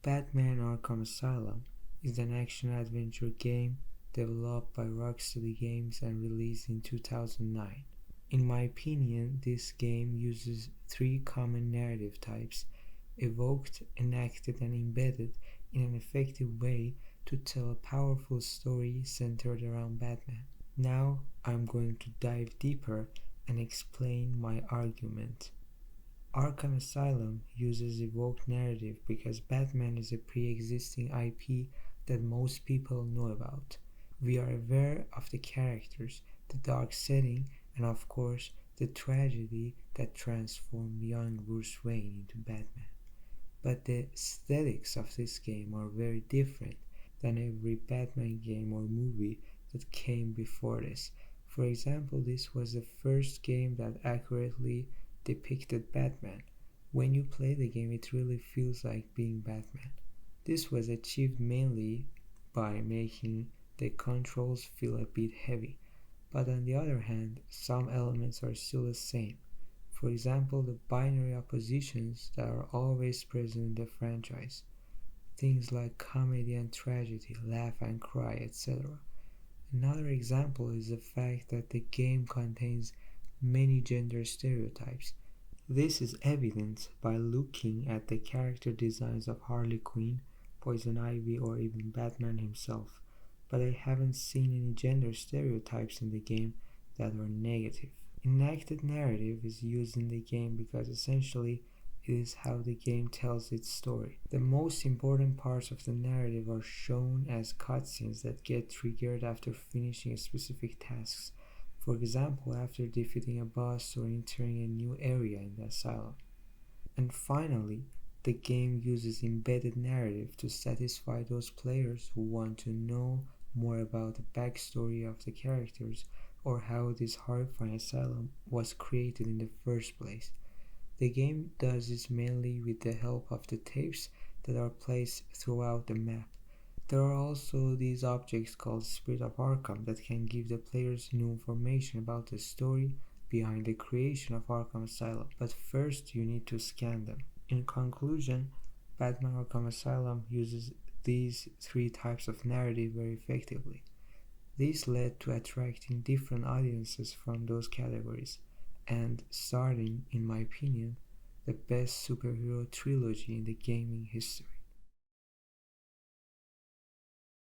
Batman Arkham Asylum is an action-adventure game developed by Rocksteady Games and released in 2009. In my opinion, this game uses three common narrative types, evoked, enacted, and embedded in an effective way to tell a powerful story centered around Batman. Now I'm going to dive deeper and explain my argument. Arkham Asylum uses evoked narrative because Batman is a pre-existing IP that most people know about. We are aware of the characters, the dark setting, and of course the tragedy that transformed young Bruce Wayne into Batman. But the aesthetics of this game are very different than every Batman game or movie that came before this. For example, this was the first game that accurately depicted Batman. When you play the game, it really feels like being Batman. This was achieved mainly by making the controls feel a bit heavy, but on the other hand, some elements are still the same. For example, the binary oppositions that are always present in the franchise. Things like comedy and tragedy, laugh and cry, etc. Another example is the fact that the game contains many gender stereotypes. This is evident by looking at the character designs of Harley Quinn, Poison Ivy, or even Batman himself, but I haven't seen any gender stereotypes in the game that are negative. Enacted narrative is used in the game because essentially it is how the game tells its story. The most important parts of the narrative are shown as cutscenes that get triggered after finishing specific tasks. For example, after defeating a boss or entering a new area in the asylum. And finally, the game uses embedded narrative to satisfy those players who want to know more about the backstory of the characters or how this horrifying asylum was created in the first place. The game does this mainly with the help of the tapes that are placed throughout the map. There are also these objects called Spirit of Arkham that can give the players new information about the story behind the creation of Arkham Asylum, but first you need to scan them. In conclusion, Batman Arkham Asylum uses these three types of narrative very effectively. This led to attracting different audiences from those categories and starting, in my opinion, the best superhero trilogy in the gaming history.